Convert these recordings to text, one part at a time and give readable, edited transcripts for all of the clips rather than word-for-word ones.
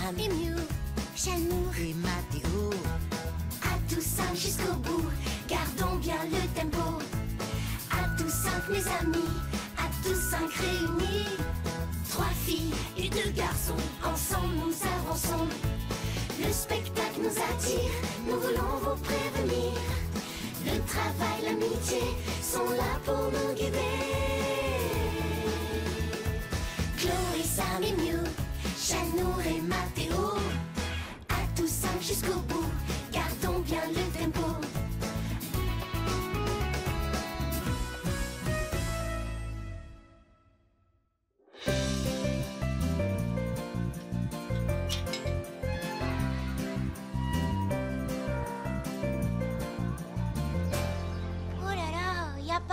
Sam et Mew, Chanour et Mathéo. À tous cinq jusqu'au bout, gardons bien le tempo. À tous cinq mes amis, à tous cinq réunis. 3 filles et 2 garçons, ensemble nous avançons. Le spectacle nous attire, nous voulons vous prévenir. Le travail, l'amitié sont là pour nous guider. Chloé, Sam et Mew, Chanour et Mathéo. À tous cinq jusqu'au bout, gardons bien le tempo.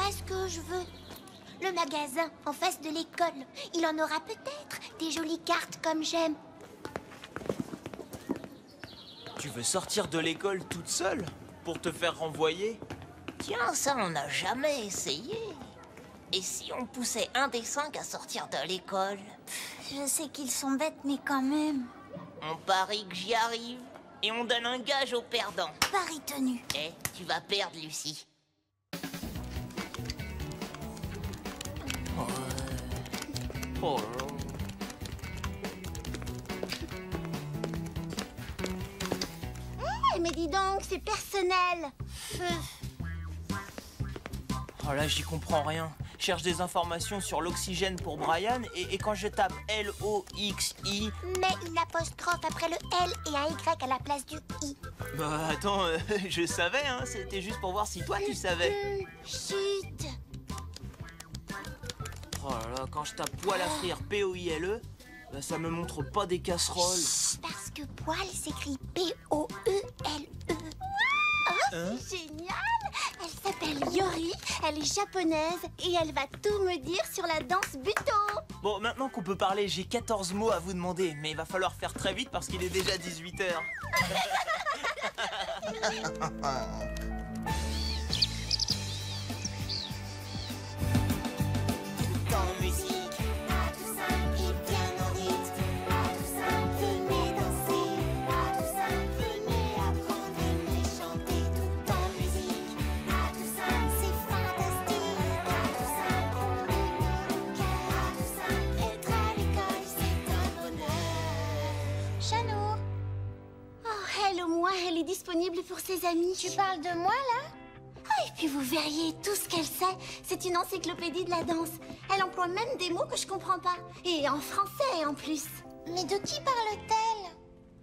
Ce que je veux. Le magasin en face de l'école. Il en aura peut-être des jolies cartes comme j'aime. Tu veux sortir de l'école toute seule pour te faire renvoyer? Tiens, ça on n'a jamais essayé. Et si on poussait un des 5 à sortir de l'école? Je sais qu'ils sont bêtes, mais quand même. On parie que j'y arrive et on donne un gage au perdant. Pari tenu. Eh, tu vas perdre, Lucie. Oh là là. Mais dis donc, c'est personnel. Oh là, j'y comprends rien. Je cherche des informations sur l'oxygène pour Brian et quand je tape L-O-X-I... Mets une apostrophe après le L et un Y à la place du I. Bah attends, je savais, hein. C'était juste pour voir si toi tu savais. Chut. Oh là là, quand je tape poêle à frire P-O-I-L-E, bah, ça me montre pas des casseroles. Chut, parce que poêle s'écrit P-O-E-L-E. Oh, c'est génial! Elle s'appelle Yori, elle est japonaise et elle va tout me dire sur la danse buto. Bon, maintenant qu'on peut parler, j'ai 14 mots à vous demander, mais il va falloir faire très vite parce qu'il est déjà 18h. En musique, à tous cinq et bien au rythme. À tous cinq, venez danser. À tous cinq, venez apprendre, venez chanter tout en musique. À tous cinq, c'est fantastique. À tous cinq, on est cœur. À tous cinq, être à l'école, c'est un bonheur. Chanour. Oh, elle au moins, elle est disponible pour ses amis. Tu parles de moi là? Et puis vous verriez tout ce qu'elle sait. C'est une encyclopédie de la danse. Elle emploie même des mots que je comprends pas. Et en français en plus. Mais de qui parle-t-elle?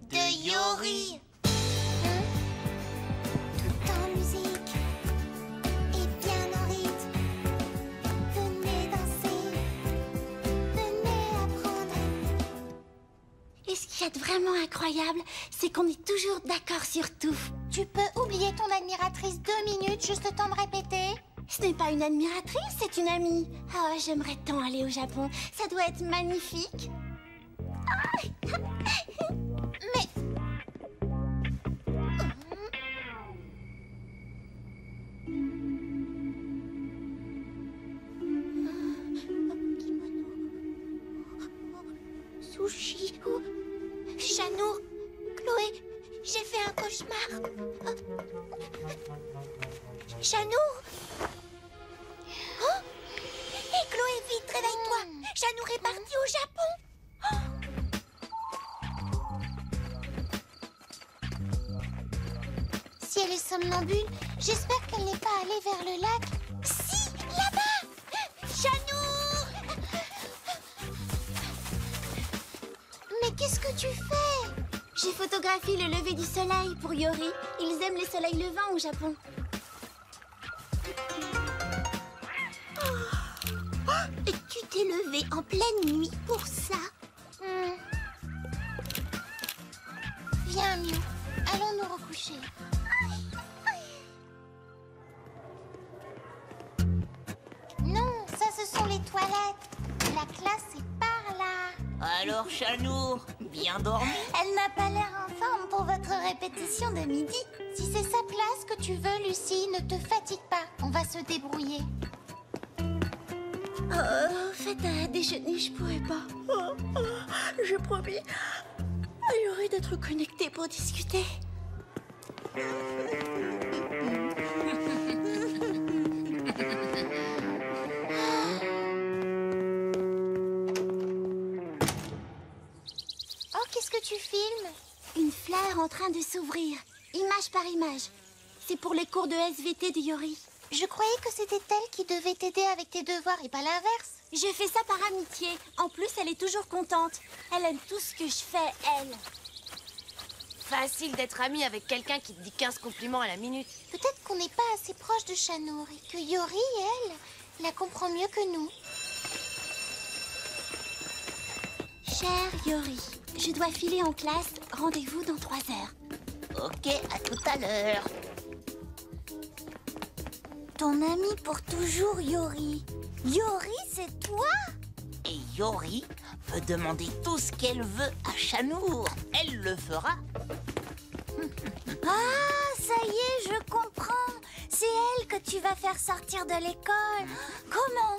De Yori. Tout en musique et bien en rythme. Venez danser, venez apprendre. Et ce qu'il y a de vraiment incroyable, c'est qu'on est toujours d'accord sur tout. Tu peux oublier ton admiratrice 2 minutes, juste le temps de répéter? Ce n'est pas une admiratrice, c'est une amie. Ah, j'aimerais tant aller au Japon. Ça doit être magnifique. Mais... Sushi. Chanour, Chloé, j'ai fait un cauchemar. Chanour. Oh, et Chloé, vite, réveille-toi. Chanour est parti au Japon. Si elle est somnambule, j'espère qu'elle n'est pas allée vers le lac. Si, là-bas. Chanour. Mais qu'est-ce que tu fais? J'ai photographié le lever du soleil pour Yori. Ils aiment les soleils levants au Japon. Et tu t'es levé en pleine nuit pour ça? Viens, Mew. Allons nous recoucher. Non, ça ce sont les toilettes. La classe est par là. Alors, Chanour, bien dormi? Elle n'a pas l'air en forme pour votre répétition de midi. Si c'est sa place que tu veux, Lucie, ne te fatigue pas. On va se débrouiller. Faites un déjeuner, je pourrais pas. Je promets. Il y aurait d'être connectés pour discuter. Oh, qu'est-ce que tu filmes? Une fleur en train de s'ouvrir, image par image. C'est pour les cours de SVT de Yori. Je croyais que c'était elle qui devait t'aider avec tes devoirs et pas l'inverse. Je fais ça par amitié. En plus, elle est toujours contente. Elle aime tout ce que je fais, elle. Facile d'être amie avec quelqu'un qui te dit 15 compliments à la minute. Peut-être qu'on n'est pas assez proche de Shanour et que Yori, elle, la comprend mieux que nous. Cher Yori, je dois filer en classe. Rendez-vous dans 3 heures. Ok, à tout à l'heure. Ton ami pour toujours, Yori. Yori, c'est toi? Et Yori peut demander tout ce qu'elle veut à Shanour. Elle le fera. Ah, ça y est, je comprends. C'est elle que tu vas faire sortir de l'école. Comment?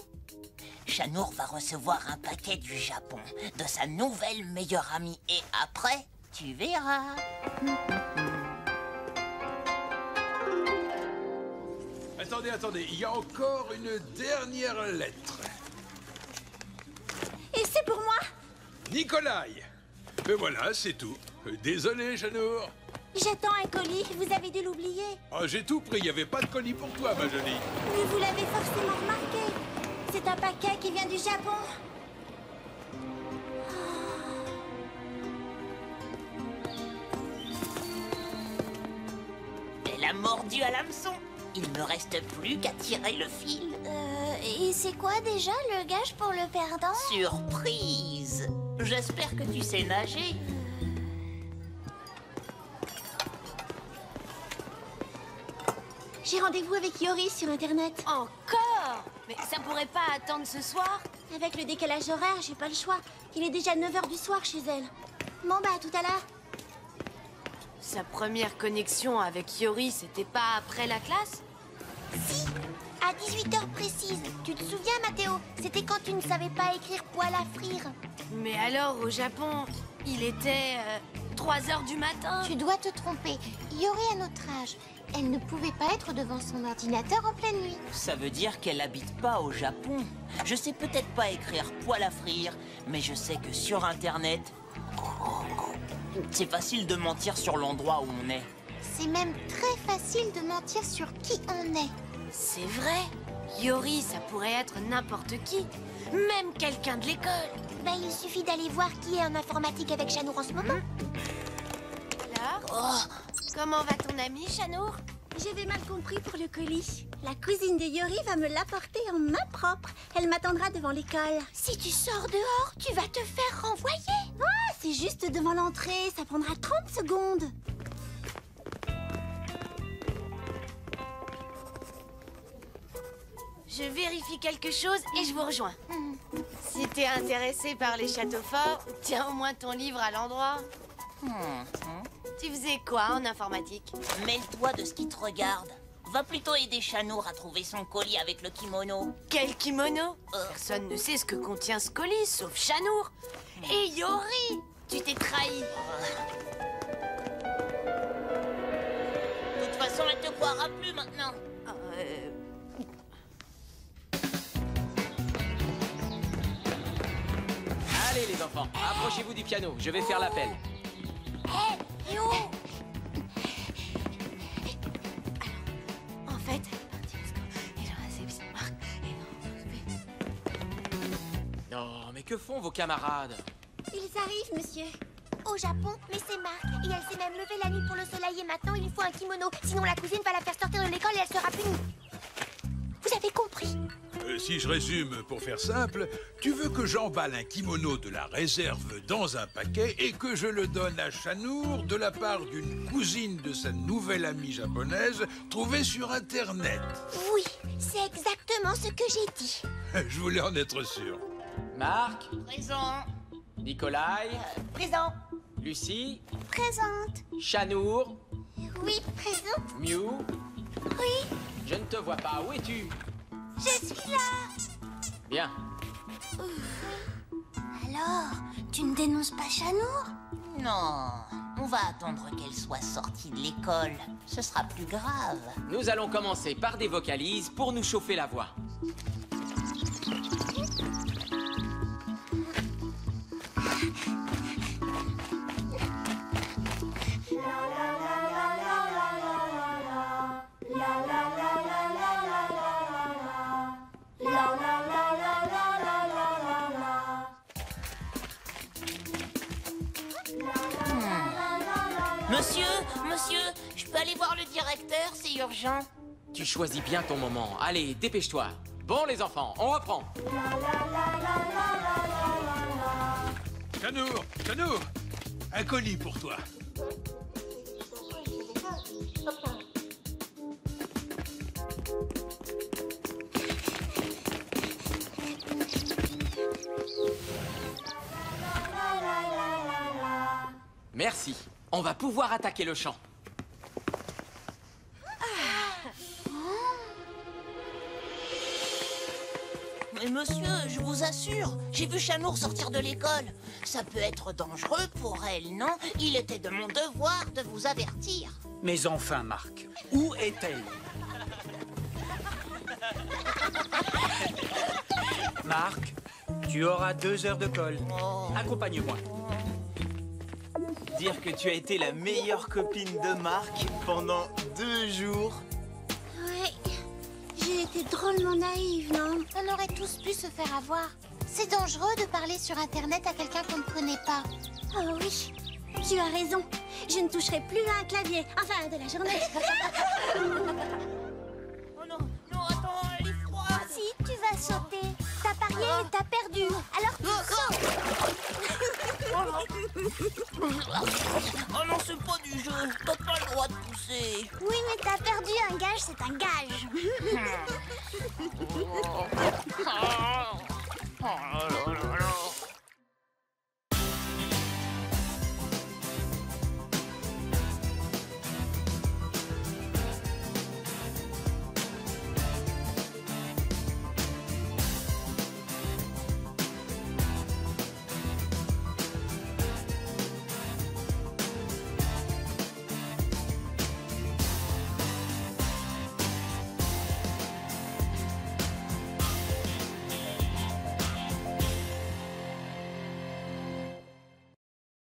Shanour va recevoir un paquet du Japon, de sa nouvelle meilleure amie. Et après, tu verras. Attendez, il y a encore une dernière lettre. Et c'est pour moi? Nikolai. Et voilà, c'est tout. Désolé, Shanour. J'attends un colis. Vous avez dû l'oublier. Oh, j'ai tout pris, il n'y avait pas de colis pour toi, ma jolie. Mais vous l'avez forcément remarqué. C'est un paquet qui vient du Japon. Elle a mordu à l'hameçon. Il ne reste plus qu'à tirer le fil. Et c'est quoi déjà le gage pour le perdant? Surprise! J'espère que tu sais nager. J'ai rendez-vous avec Yori sur Internet. Encore? Mais ça pourrait pas attendre ce soir? Avec le décalage horaire, j'ai pas le choix. Il est déjà 9 h du soir chez elle. Bon bah, à tout à l'heure. Sa première connexion avec Yori, c'était pas après la classe? Si, à 18h précise. Tu te souviens, Mathéo? C'était quand tu ne savais pas écrire poêle à frire. Mais alors, au Japon, il était 3 h du matin. Tu dois te tromper. Yori a notre âge. Elle ne pouvait pas être devant son ordinateur en pleine nuit. Ça veut dire qu'elle habite pas au Japon. Je sais peut-être pas écrire poêle à frire, mais je sais que sur Internet, c'est facile de mentir sur l'endroit où on est. C'est même très facile de mentir sur qui on est. C'est vrai. Yori, ça pourrait être n'importe qui. Même quelqu'un de l'école. Ben, il suffit d'aller voir qui est en informatique avec Shanour en ce moment. Alors, comment va ton ami, Shanour? J'avais mal compris pour le colis. La cousine de Yori va me l'apporter en main propre. Elle m'attendra devant l'école. Si tu sors dehors, tu vas te faire renvoyer. Ah, c'est juste devant l'entrée. Ça prendra 30 secondes. Je vérifie quelque chose et je vous rejoins. Si t'es intéressé par les châteaux forts, tiens au moins ton livre à l'endroit. Tu faisais quoi en informatique? Mêle-toi de ce qui te regarde. Va plutôt aider Shanour à trouver son colis avec le kimono. Quel kimono? Personne ne sait ce que contient ce colis, sauf Shanour. Et Yori, tu t'es trahi. De toute façon, elle te croira plus maintenant. Allez les enfants, approchez-vous du piano, je vais faire l'appel. Hé, Yo! En fait, Non, mais que font vos camarades? Ils arrivent, monsieur. Au Japon, mais c'est Marc. Et elle s'est même levée la nuit pour le soleil et maintenant il lui faut un kimono. Sinon la cousine va la faire sortir de l'école et elle sera punie. Vous avez compris? Si je résume pour faire simple, tu veux que j'emballe un kimono de la réserve dans un paquet et que je le donne à Shanour de la part d'une cousine de sa nouvelle amie japonaise trouvée sur Internet. Oui, c'est exactement ce que j'ai dit. Je voulais en être sûr. Marc, Présent. Nikolai, Présent. Lucie, Présente. Shanour, Oui, présente. Mew. Oui, Je ne te vois pas, où es-tu? je suis là. Bien. Alors, tu ne dénonces pas Shanour? Non, on va attendre qu'elle soit sortie de l'école. Ce sera plus grave. Nous allons commencer par des vocalises pour nous chauffer la voix. Monsieur, je peux aller voir le directeur, c'est urgent. Tu choisis bien ton moment. Allez, dépêche-toi. Bon, les enfants, on reprend. Chanour, un colis pour toi. Merci. On va pouvoir attaquer le chant. Mais monsieur, je vous assure, j'ai vu Chanour sortir de l'école. Ça peut être dangereux pour elle, non? Il était de mon devoir de vous avertir. Mais enfin, Marc, où est-elle? Marc, tu auras 2 heures de colle. Accompagne-moi. Dire que tu as été la meilleure copine de Marc pendant 2 jours. Ouais, j'ai été drôlement naïve, non? On aurait tous pu se faire avoir. C'est dangereux de parler sur Internet à quelqu'un qu'on ne connaît pas. Oh oui, tu as raison. Je ne toucherai plus à un clavier, enfin de la journée. Oh non, attends, elle est froide. Si, tu vas sauter. T'as parié et t'as perdu. Alors tu sautes. Oh non, c'est pas du jeu. T'as pas le droit de pousser. Oui, mais t'as perdu un gage, c'est un gage.